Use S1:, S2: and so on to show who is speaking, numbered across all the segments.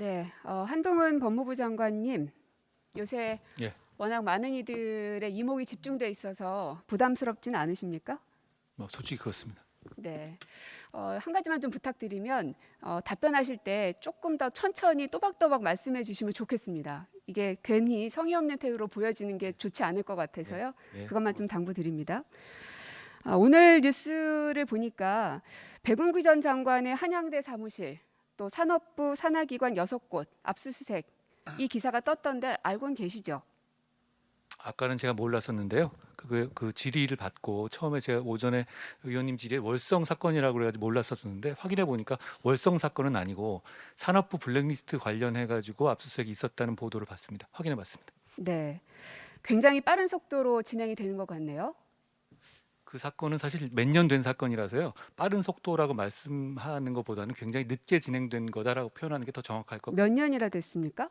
S1: 네, 한동훈 법무부 장관님 요새
S2: 예,
S1: 워낙 많은 이들의 이목이 집중돼 있어서 부담스럽진 않으십니까?
S2: 뭐 솔직히 그렇습니다.
S1: 네, 한 가지만 좀 부탁드리면 답변하실 때 조금 더 천천히 또박또박 말씀해 주시면 좋겠습니다. 이게 괜히 성의 없는 태도로 보여지는 게 좋지 않을 것
S2: 예,
S1: 같아서요.
S2: 예,
S1: 그것만
S2: 하고
S1: 좀
S2: 있습니다.
S1: 당부드립니다. 오늘 뉴스를 보니까 백운기 전 장관의 한양대 사무실 또 산업부 산하기관 6곳 압수수색 이 기사가 떴던데 알고는 계시죠?
S2: 아까는 제가 몰랐었는데요. 그 질의를 받고 처음에 제가 오전에 의원님 질의에 월성 사건이라고 그래가지고 몰랐었는데 확인해 보니까 월성 사건은 아니고 산업부 블랙리스트 관련해 가지고 압수수색이 있었다는 보도를 봤습니다. 확인해 봤습니다.
S1: 네, 굉장히 빠른 속도로 진행이 되는 것 같네요.
S2: 그 사건은 사실 몇 년 된 사건이라서요. 빠른 속도라고 말씀하는 것보다는 굉장히 늦게 진행된 거다라고 표현하는 게 더 정확할 것
S1: 몇
S2: 같습니다.
S1: 년이나 됐습니까?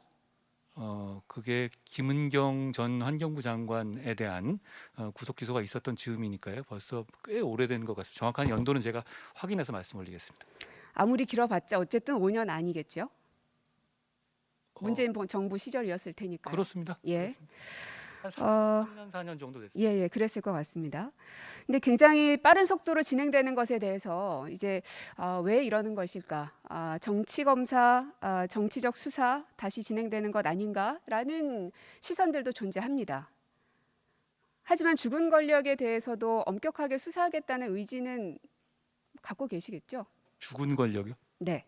S2: 그게 김은경 전 환경부 장관에 대한 구속 기소가 있었던 즈음이니까요. 벌써 꽤 오래된 것 같습니다. 정확한 연도는 제가 확인해서 말씀 올리겠습니다.
S1: 아무리 길어봤자 어쨌든 5년 아니겠죠?
S2: 어,
S1: 문재인 정부 시절이었을 테니까요.
S2: 그렇습니다.
S1: 예,
S2: 그렇습니다. 한
S1: 어,
S2: 3년, 4년 정도
S1: 예,
S2: 됐습니다.
S1: 예, 그랬을 것 같습니다. 근데 굉장히 빠른 속도로 진행되는 것에 대해서 이제 왜 이러는 것일까? 정치 검사, 정치적 수사 다시 진행되는 것 아닌가라는 시선들도 존재합니다. 하지만 죽은 권력에 대해서도 엄격하게 수사하겠다는 의지는 갖고 계시겠죠?
S2: 죽은 권력이요?
S1: 네,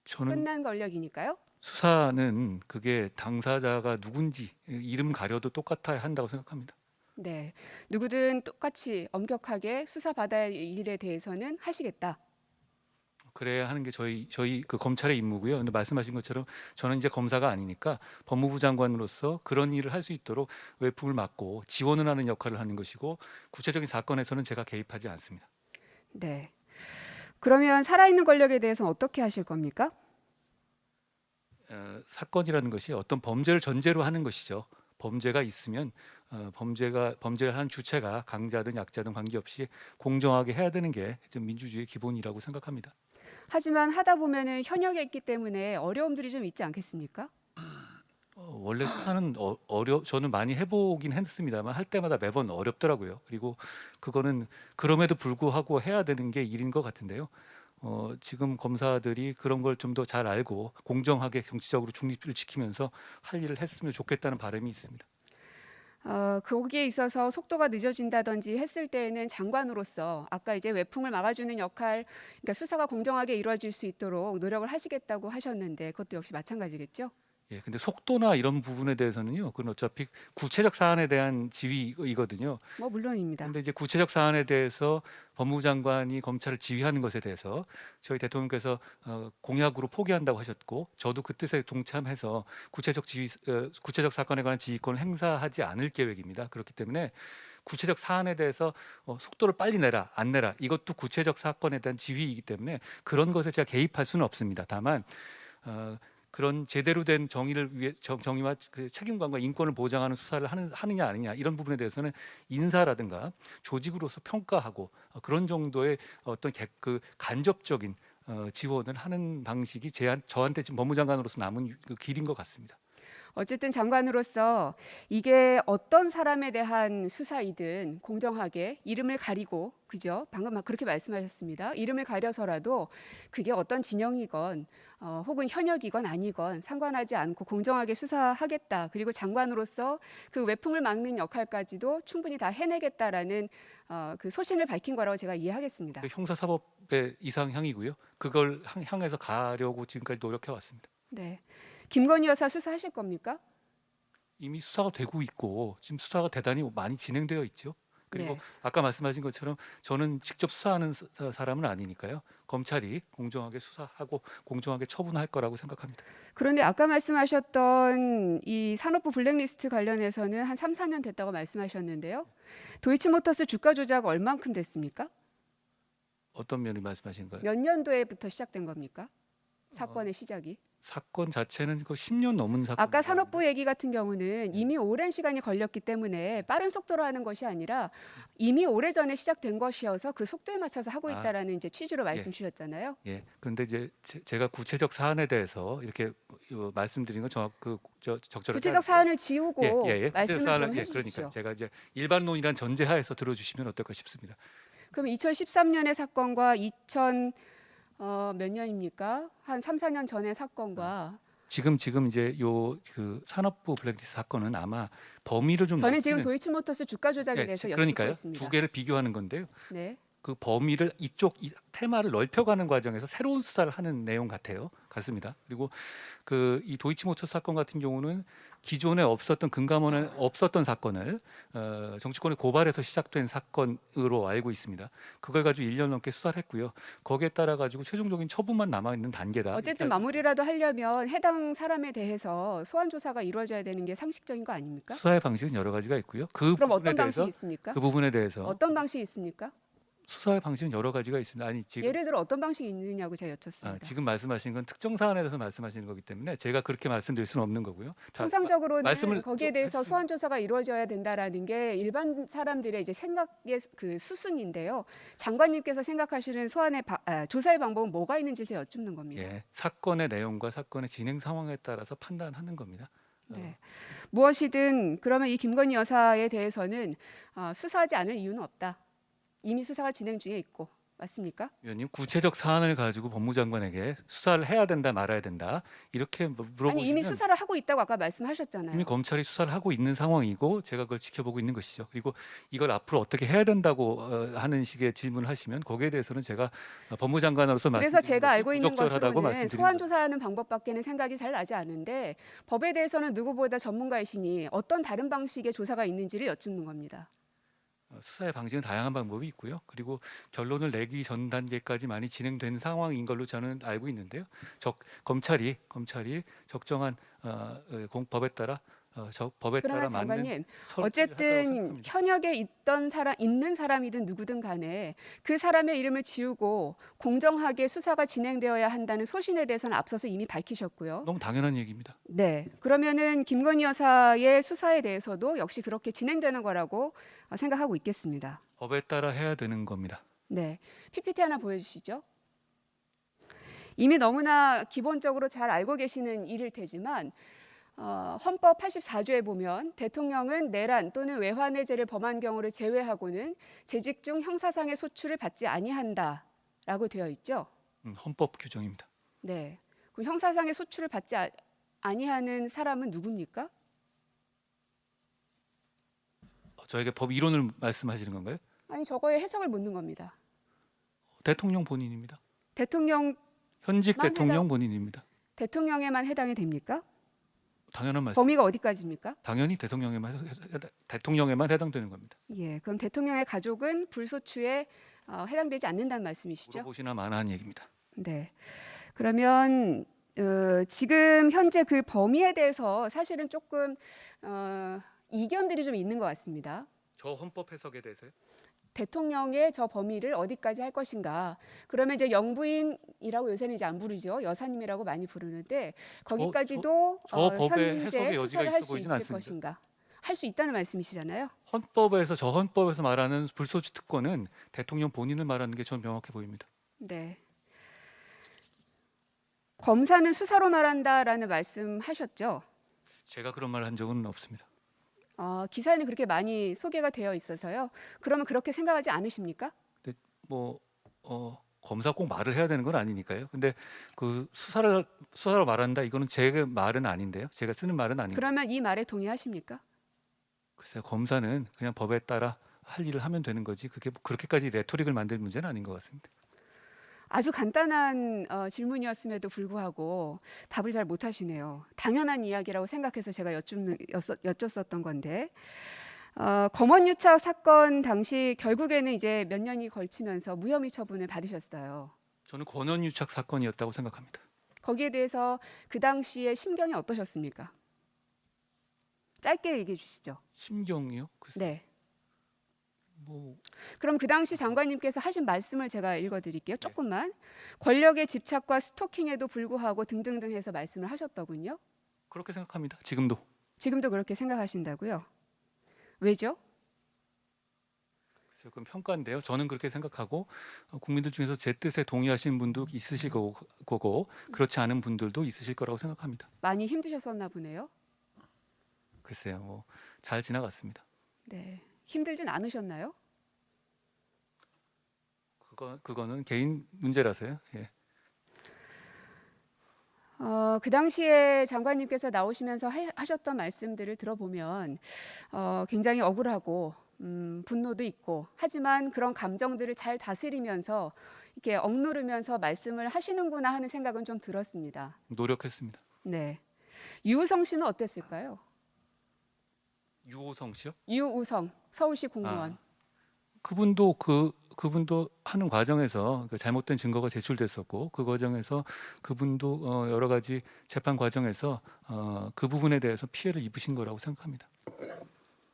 S2: 저는
S1: 끝난 권력이니까요.
S2: 수사는 그게 당사자가 누군지 이름 가려도 똑같아야 한다고 생각합니다.
S1: 네, 누구든 똑같이 엄격하게 수사받아야 할 일에 대해서는 하시겠다.
S2: 그래야 하는 게 저희 그 검찰의 임무고요. 근데 말씀하신 것처럼 저는 이제 검사가 아니니까 법무부 장관으로서 그런 일을 할 수 있도록 외풍을 막고 지원을 하는 역할을 하는 것이고 구체적인 사건에서는 제가 개입하지 않습니다.
S1: 네. 그러면 살아있는 권력에 대해서는 어떻게 하실 겁니까?
S2: 사건이라는 것이 어떤 범죄를 전제로 하는 것이죠. 범죄가 있으면 범죄를 한 주체가 강자든 약자든 관계없이 공정하게 해야 되는 게 좀 민주주의의 기본이라고 생각합니다.
S1: 하지만 하다 보면은 현역에 있기 때문에 어려움들이 좀 있지 않겠습니까?
S2: 원래 수사는 저는 많이 해보긴 했습니다만 할 때마다 매번 어렵더라고요. 그리고 그거는 그럼에도 불구하고 해야 되는 게 일인 것 같은데요. 지금 검사들이 그런 걸 좀 더 잘 알고 공정하게 정치적으로 중립을 지키면서 할 일을 했으면 좋겠다는 바람이 있습니다.
S1: 거기에 있어서 속도가 늦어진다든지 했을 때에는 장관으로서 아까 이제 외풍을 막아주는 역할, 그러니까 수사가 공정하게 이루어질 수 있도록 노력을 하시겠다고 하셨는데 그것도 역시 마찬가지겠죠?
S2: 예, 근데 속도나 이런 부분에 대해서는요, 그건 어차피 구체적 사안에 대한 지휘이거든요.
S1: 뭐 물론입니다.
S2: 근데 이제 구체적 사안에 대해서 법무부 장관이 검찰을 지휘하는 것에 대해서 저희 대통령께서 공약으로 포기한다고 하셨고, 저도 그 뜻에 동참해서 구체적 사건에 관한 지휘권을 행사하지 않을 계획입니다. 그렇기 때문에 구체적 사안에 대해서 속도를 빨리 내라, 안 내라, 이것도 구체적 사건에 대한 지휘이기 때문에 그런 것에 제가 개입할 수는 없습니다. 다만 그런 제대로 된 정의를 위해 정의와 그 책임감과 인권을 보장하는 수사를 하느냐 아니냐 이런 부분에 대해서는 인사라든가 조직으로서 평가하고 그런 정도의 어떤 그 간접적인 지원을 하는 방식이 저한테 지금 법무장관으로서 남은 그 길인 것 같습니다.
S1: 어쨌든 장관으로서 이게 어떤 사람에 대한 수사이든 공정하게 이름을 가리고 그죠? 방금 막 그렇게 말씀하셨습니다. 이름을 가려서라도 그게 어떤 진영이건 혹은 현역이건 아니건 상관하지 않고 공정하게 수사하겠다. 그리고 장관으로서 그 외풍을 막는 역할까지도 충분히 다 해내겠다라는 그 소신을 밝힌 거라고 제가 이해하겠습니다.
S2: 형사사법의 이상향이고요. 그걸 향해서 가려고 지금까지 노력해 왔습니다.
S1: 네. 김건희 여사 수사하실 겁니까?
S2: 이미 수사가 되고 있고 지금 수사가 대단히 많이 진행되어 있죠. 그리고
S1: 네.
S2: 아까 말씀하신 것처럼 저는 직접 수사하는 사람은 아니니까요. 검찰이 공정하게 수사하고 공정하게 처분할 거라고 생각합니다.
S1: 그런데 아까 말씀하셨던 이 산업부 블랙리스트 관련해서는 한 3, 4년 됐다고 말씀하셨는데요. 도이치모터스 주가 조작 얼만큼 됐습니까?
S2: 어떤 면을 말씀하신 거예요?
S1: 몇 년도에부터 시작된 겁니까?
S2: 어,
S1: 사건의 시작이?
S2: 사건 자체는 그 10년 넘은 사건.
S1: 아까 산업부 얘기 같은 경우는 이미 오랜 시간이 걸렸기 때문에 빠른 속도로 하는 것이 아니라 이미 오래전에 시작된 것이어서 그 속도에 맞춰서 하고
S2: 아,
S1: 있다라는 이제 취지로
S2: 예.
S1: 말씀 주셨잖아요.
S2: 예. 그런데 이제 제가 구체적 사안에 대해서 이렇게 말씀드린 건 적절하지
S1: 구체적
S2: 않고요.
S1: 사안을 지우고
S2: 구체적
S1: 말씀을
S2: 사안을
S1: 좀
S2: 그러니까
S1: 해주십시오.
S2: 제가 이제 일반론이란 전제하에서 들어주시면 어떨까 싶습니다.
S1: 그럼 2013년의 사건과 2000 몇 년입니까? 한 3, 4년 전의 사건과
S2: 지금 이제 요 그 산업부 블랙리스트 사건은 아마 범위를 좀
S1: 저는 지금
S2: 넓히는
S1: 도이치모터스 주가 조작에
S2: 예,
S1: 대해서 여쭙고
S2: 그러니까요.
S1: 있습니다.
S2: 두 개를 비교하는 건데요.
S1: 네.
S2: 그 범위를 이 테마를 넓혀가는 과정에서 새로운 수사를 하는 내용 같습니다. 그리고 그 이 도이치모터스 사건 같은 경우는 기존에 없었던 금감원에 없었던 사건을 정치권의 고발에서 시작된 사건으로 알고 있습니다. 그걸 가지고 1년 넘게 수사를 했고요. 거기에 따라 가지고 최종적인 처분만 남아 있는 단계다.
S1: 어쨌든
S2: 이렇게 알고
S1: 마무리라도 하려면 해당 사람에 대해서 소환 조사가 이루어져야 되는 게 상식적인 거 아닙니까?
S2: 수사의 방식은 여러 가지가 있고요. 그
S1: 그럼
S2: 부분에
S1: 어떤 방식이
S2: 대해서
S1: 있습니까?
S2: 그 부분에 대해서
S1: 어떤 방식이 있습니까?
S2: 수사의 방식은 여러 가지가 있습니다. 아니 지금
S1: 예를 들어 어떤 방식이 있느냐고 제가 여쭙습니다.
S2: 지금 말씀하신 건 특정 사안에 대해서 말씀하시는 거기 때문에 제가 그렇게 말씀드릴 수는 없는 거고요. 자,
S1: 통상적으로는
S2: 말씀을
S1: 거기에
S2: 좀
S1: 대해서
S2: 해주시면-
S1: 소환 조사가 이루어져야 된다라는 게 일반 사람들의 이제 생각의 그 수순인데요. 장관님께서 생각하시는 조사의 방법은 뭐가 있는지 제가 여쭙는 겁니다.
S2: 예, 사건의 내용과 사건의 진행 상황에 따라서 판단하는 겁니다.
S1: 네. 무엇이든 그러면 이 김건희 여사에 대해서는 수사하지 않을 이유는 없다. 이미 수사가 진행 중에 있고 맞습니까?
S2: 위원님, 구체적 사안을 가지고 법무장관에게 수사를 해야 된다 말아야 된다 이렇게 물어보시면
S1: 아니 이미 수사를 하고 있다고 아까 말씀하셨잖아요.
S2: 이미 검찰이 수사를 하고 있는 상황이고 제가 그걸 지켜보고 있는 것이죠. 그리고 이걸 앞으로 어떻게 해야 된다고 하는 식의 질문을 하시면 거기에 대해서는 제가 법무장관으로서
S1: 그래서
S2: 말씀드리는
S1: 제가
S2: 것이
S1: 알고 있는
S2: 부적절하다고
S1: 것으로는
S2: 말씀드리는
S1: 소환
S2: 겁니다.
S1: 조사하는 방법밖에는 생각이 잘 나지 않은데 법에 대해서는 누구보다 전문가이시니 어떤 다른 방식의 조사가 있는지를 여쭙는 겁니다.
S2: 수사의 방식은 다양한 방법이 있고요. 그리고 결론을 내기 전 단계까지 많이 진행된 상황인 걸로 저는 알고 있는데요. 검찰이 적정한 법에 따라 법에 따라
S1: 그러나
S2: 맞는
S1: 장관님,
S2: 처리를
S1: 어쨌든
S2: 할 거라고 생각합니다.
S1: 현역에 있는 사람이든 누구든 간에 그 사람의 이름을 지우고 공정하게 수사가 진행되어야 한다는 소신에 대해서는 앞서서 이미 밝히셨고요.
S2: 너무 당연한 얘기입니다.
S1: 네, 그러면은 김건희 여사의 수사에 대해서도 역시 그렇게 진행되는 거라고 생각하고 있겠습니다.
S2: 법에 따라 해야 되는 겁니다.
S1: 네, PPT 하나 보여주시죠. 이미 너무나 기본적으로 잘 알고 계시는 일일 테지만 헌법 84조에 보면 대통령은 내란 또는 외환해제를 범한 경우를 제외하고는 재직 중 형사상의 소출을 받지 아니한다라고 되어 있죠.
S2: 헌법 규정입니다.
S1: 네, 그럼 형사상의 소출을 받지 아니하는 사람은 누굽니까?
S2: 저에게 법 이론을 말씀하시는 건가요?
S1: 아니 저거의 해석을 묻는 겁니다.
S2: 대통령 본인입니다.
S1: 대통령
S2: 현직
S1: 만
S2: 대통령
S1: 해당-
S2: 본인입니다.
S1: 대통령에만 해당이 됩니까?
S2: 당연한 말씀.
S1: 범위가 어디까지입니까?
S2: 당연히 대통령에만 해당되는 겁니다.
S1: 예, 그럼 대통령의 가족은 불소추에 해당되지 않는다는 말씀이시죠?
S2: 물어보시나 마나한 얘기입니다.
S1: 네. 그러면 지금 현재 그 범위에 대해서 사실은 조금 이견들이 좀 있는 것 같습니다.
S2: 저 헌법 해석에 대해서요?
S1: 대통령의 저 범위를 어디까지 할 것인가. 그러면 이제 영부인이라고 요새는 이제 안 부르죠. 여사님이라고 많이 부르는데 거기까지도
S2: 저 법의
S1: 현재
S2: 해석의 여지가
S1: 수사를
S2: 있어
S1: 할 수
S2: 보이진
S1: 있을
S2: 않습니다.
S1: 것인가. 할 수 있다는 말씀이시잖아요.
S2: 저 헌법에서 말하는 불소추 특권은 대통령 본인을 말하는 게 전 명확해 보입니다.
S1: 네. 검사는 수사로 말한다라는 말씀하셨죠.
S2: 제가 그런 말 한 적은 없습니다.
S1: 기사에는 그렇게 많이 소개가 되어 있어서요. 그러면 그렇게 생각하지 않으십니까?
S2: 검사 꼭 말을 해야 되는 건 아니니까요. 근데 그 수사로 말한다 이거는 제 말은 아닌데요. 제가 쓰는 말은 아니고.
S1: 그러면 이 말에 동의하십니까?
S2: 글쎄요, 검사는 그냥 법에 따라 할 일을 하면 되는 거지. 그게 그렇게까지 레토릭을 만들 문제는 아닌 것 같습니다.
S1: 아주 간단한 질문이었음에도 불구하고 답을 잘 못하시네요. 당연한 이야기라고 생각해서 제가 여쭙었던 건데 검언유착 사건 당시 결국에는 이제 몇 년이 걸치면서 무혐의 처분을 받으셨어요.
S2: 저는 권한유착 사건이었다고 생각합니다.
S1: 거기에 대해서 그 당시의 심경이 어떠셨습니까? 짧게 얘기해 주시죠.
S2: 심경이요? 글쎄,
S1: 네.
S2: 뭐
S1: 그럼 그 당시 장관님께서 하신 말씀을 제가 읽어드릴게요.
S2: 네.
S1: 조금만. 권력의 집착과 스토킹에도 불구하고 등등등 해서 말씀을 하셨더군요.
S2: 그렇게 생각합니다. 지금도.
S1: 지금도 그렇게 생각하신다고요? 왜죠?
S2: 그래서 그건 평가인데요. 저는 그렇게 생각하고 국민들 중에서 제 뜻에 동의하시는 분도 있으실 거고 그렇지 않은 분들도 있으실 거라고 생각합니다.
S1: 많이 힘드셨었나 보네요.
S2: 글쎄요. 뭐 잘 지나갔습니다.
S1: 네. 힘들진 않으셨나요?
S2: 그거는 개인 문제라서요. 예.
S1: 그 당시에 장관님께서 나오시면서 하셨던 말씀들을 들어보면 굉장히 억울하고 분노도 있고 하지만 그런 감정들을 잘 다스리면서 이렇게 억누르면서 말씀을 하시는구나 하는 생각은 좀 들었습니다.
S2: 노력했습니다.
S1: 네. 유우성 씨는 어땠을까요?
S2: 유호성 씨요?
S1: 유우성 서울시 공무원.
S2: 그분도 하는 과정에서 그 잘못된 증거가 제출됐었고 그 과정에서 그분도 여러 가지 재판 과정에서 그 부분에 대해서 피해를 입으신 거라고 생각합니다.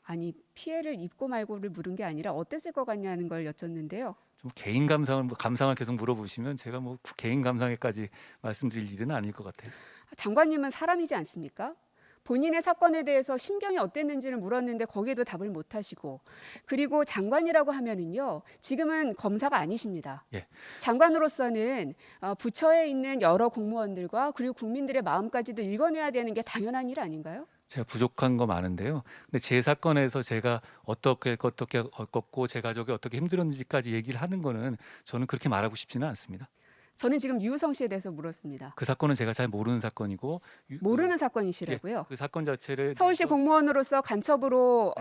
S1: 아니 피해를 입고 말고를 물은 게 아니라 어땠을 것 같냐는 걸 여쭙는데요.
S2: 좀 개인 감상을 계속 물어보시면 제가 뭐 개인 감상에까지 말씀드릴 일은 아닐 것 같아요.
S1: 장관님은 사람이지 않습니까? 본인의 사건에 대해서 심경이 어땠는지를 물었는데 거기에도 답을 못 하시고 그리고 장관이라고 하면은요 지금은 검사가 아니십니다.
S2: 예.
S1: 장관으로서는 부처에 있는 여러 공무원들과 그리고 국민들의 마음까지도 읽어내야 되는 게 당연한 일 아닌가요?
S2: 제가 부족한 거 많은데요. 근데 제 사건에서 제가 어떻게 겪었고 제 가족이 어떻게 힘들었는지까지 얘기를 하는 거는 저는 그렇게 말하고 싶지는 않습니다.
S1: 저는 지금 유우성 씨에 대해서 물었습니다.
S2: 그 사건은 제가 잘 모르는 사건이고
S1: 모르는 사건이시라고요?
S2: 그 사건 자체를
S1: 서울시
S2: 대해서
S1: 공무원으로서 간첩으로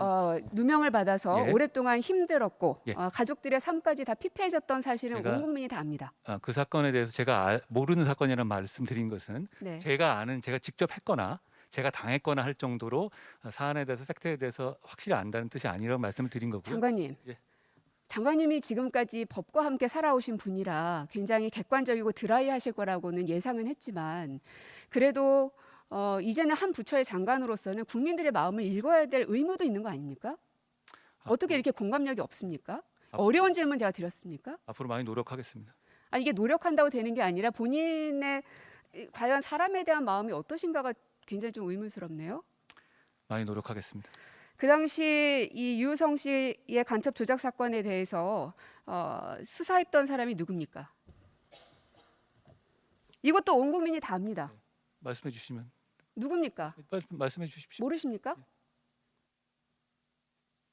S1: 누명을 받아서
S2: 예.
S1: 오랫동안 힘들었고
S2: 예.
S1: 가족들의 삶까지 다 피폐해졌던 사실은
S2: 제가
S1: 온 국민이 다 압니다.
S2: 그 사건에 대해서 제가 모르는 사건이라는 말씀드린 것은
S1: 네.
S2: 제가 직접 했거나 제가 당했거나 할 정도로 사안에 대해서 팩트에 대해서 확실히 안다는 뜻이 아니라고 말씀을 드린 거고요.
S1: 장관님,
S2: 예.
S1: 장관님이 지금까지 법과 함께 살아오신 분이라 굉장히 객관적이고 드라이하실 거라고는 예상은 했지만 그래도 이제는 한 부처의 장관으로서는 국민들의 마음을 읽어야 될 의무도 있는 거 아닙니까? 어떻게 이렇게 공감력이 없습니까? 어려운 질문 제가 드렸습니까?
S2: 앞으로 많이 노력하겠습니다.
S1: 이게 노력한다고 되는 게 아니라 본인의 과연 사람에 대한 마음이 어떠신가가 굉장히 좀 의문스럽네요.
S2: 많이 노력하겠습니다.
S1: 그 당시 이 유우성 씨의 간첩 조작 사건에 대해서 수사했던 사람이 누굽니까? 이것도 온 국민이 다 압니다.
S2: 말씀해 주시면
S1: 누굽니까?
S2: 말씀해 주십시오.
S1: 모르십니까?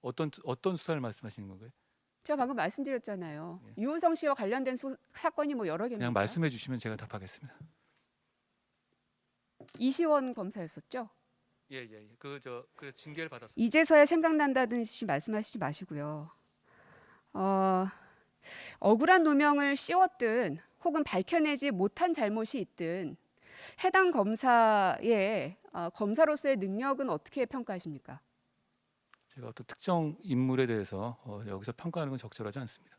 S2: 어떤 수사를 말씀하시는 건가요?
S1: 제가 방금 말씀드렸잖아요.
S2: 예.
S1: 유우성 씨와 관련된 사건이 뭐 여러 개입니다.
S2: 그냥 말씀해 주시면 제가 답하겠습니다.
S1: 이시원 검사였었죠.
S2: 예. 그 징계를 받았어요.
S1: 이제서야 생각난다든지 말씀하시지 마시고요. 억울한 누명을 씌웠든 혹은 밝혀내지 못한 잘못이 있든 해당 검사의 검사로서의 능력은 어떻게 평가하십니까?
S2: 제가 어떤 특정 인물에 대해서 여기서 평가하는 건 적절하지 않습니다.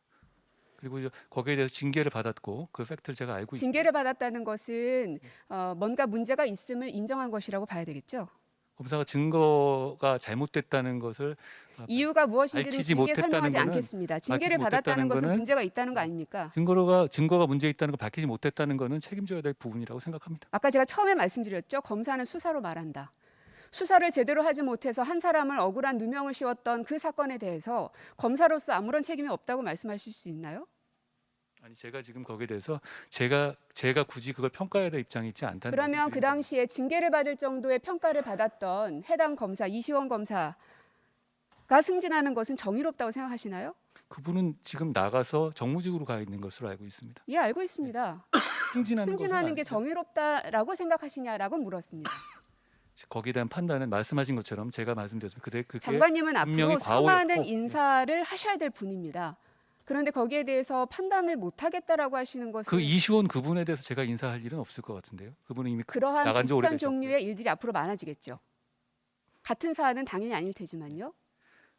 S2: 그리고 거기에 대해서 징계를 받았고 그 팩트를 제가 알고
S1: 징계를 받았다는 것은 뭔가 문제가 있음을 인정한 것이라고 봐야 되겠죠?
S2: 검사가 증거가 잘못됐다는 것을
S1: 이유가 무엇인지는
S2: 밝히지
S1: 길게
S2: 못했다는
S1: 설명하지
S2: 거는
S1: 않겠습니다. 징계를
S2: 밝히지
S1: 받았다는
S2: 못했다는
S1: 것은
S2: 거는
S1: 문제가 있다는 거 아닙니까?
S2: 증거가 문제 있다는 걸 밝히지 못했다는 거는 책임져야 될 부분이라고 생각합니다.
S1: 아까 제가 처음에 말씀드렸죠. 검사는 수사로 말한다. 수사를 제대로 하지 못해서 한 사람을 억울한 누명을 씌웠던 그 사건에 대해서 검사로서 아무런 책임이 없다고 말씀하실 수 있나요?
S2: 아니 제가 지금 거기에 대해서 제가 굳이 그걸 평가해야 될 입장이 있지 않다는
S1: 그러면
S2: 말씀을
S1: 그
S2: 드린 겁니다.
S1: 당시에 징계를 받을 정도의 평가를 받았던 해당 검사 이시원 검사가 승진하는 것은 정의롭다고 생각하시나요?
S2: 그분은 지금 나가서 정무직으로 가 있는 것으로 알고 있습니다.
S1: 예, 알고 있습니다.
S2: 승진하는
S1: 승진하는 게
S2: 것은
S1: 정의롭다라고 생각하시냐라고 물었습니다.
S2: 거기에 대한 판단은 말씀하신 것처럼 제가 말씀드렸습니다. 그게
S1: 장관님은
S2: 분명히
S1: 앞으로 수많은
S2: 과오였고,
S1: 인사를 하셔야 될 분입니다. 그런데 거기에 대해서 판단을 못하겠다라고 하시는 것은
S2: 그 이시원 그분에 대해서 제가 인사할 일은 없을 것 같은데요. 그분은 이미
S1: 그러한
S2: 나간 지
S1: 비슷한
S2: 오래되셨고요.
S1: 종류의 일들이 앞으로 많아지겠죠. 같은 사안은 당연히 아닐 테지만요.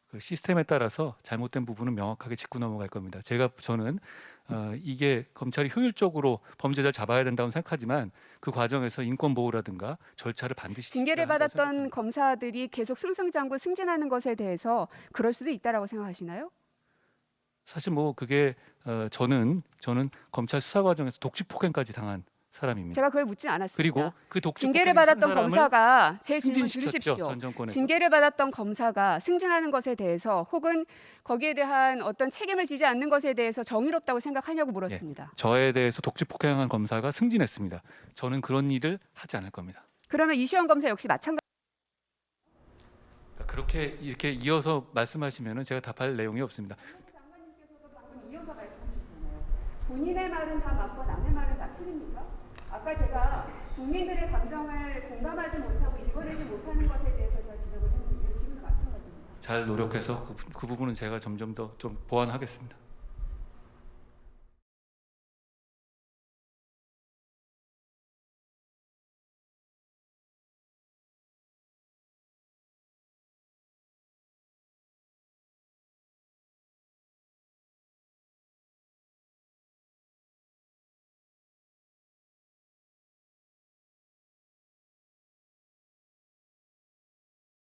S2: 그 시스템에 따라서 잘못된 부분은 명확하게 짚고 넘어갈 겁니다. 저는 이게 검찰이 효율적으로 범죄자를 잡아야 된다고 생각하지만 그 과정에서 인권 보호라든가 절차를 반드시
S1: 징계를
S2: 지켜야 한다고
S1: 받았던
S2: 생각합니다.
S1: 검사들이 계속 승승장구 승진하는 것에 대해서 그럴 수도 있다라고 생각하시나요?
S2: 사실 뭐 그게 저는 검찰 수사 과정에서 독직 폭행까지 당한 사람입니다.
S1: 제가 그걸 묻진 않았습니다.
S2: 그리고 그 독직
S1: 징계를
S2: 폭행을 한
S1: 받았던
S2: 사람을
S1: 검사가 제 질문
S2: 승진시켰죠.
S1: 들으십시오.
S2: 전 정권에서.
S1: 징계를 받았던 검사가 승진하는 것에 대해서 혹은 거기에 대한 어떤 책임을 지지 않는 것에 대해서 정의롭다고 생각하냐고 물었습니다.
S2: 저에 대해서 독직 폭행한 검사가 승진했습니다. 저는 그런 일을 하지 않을 겁니다.
S1: 그러면 이시영 검사 역시 마찬가지.
S2: 그렇게 이렇게 이어서 말씀하시면은 제가 답할 내용이 없습니다.
S1: 이어서 말씀하셨잖아요. 본인의 말은 다 맞고 남의 말은 다 틀립니까? 아까 제가 국민들의 감정을 공감하지 못하고 읽어내지 못하는 것에 대해서 제가 지적을 했는데 지금도 마찬가지입니다.
S2: 잘 노력해서 그 부분은 제가 점점 더 좀 보완하겠습니다.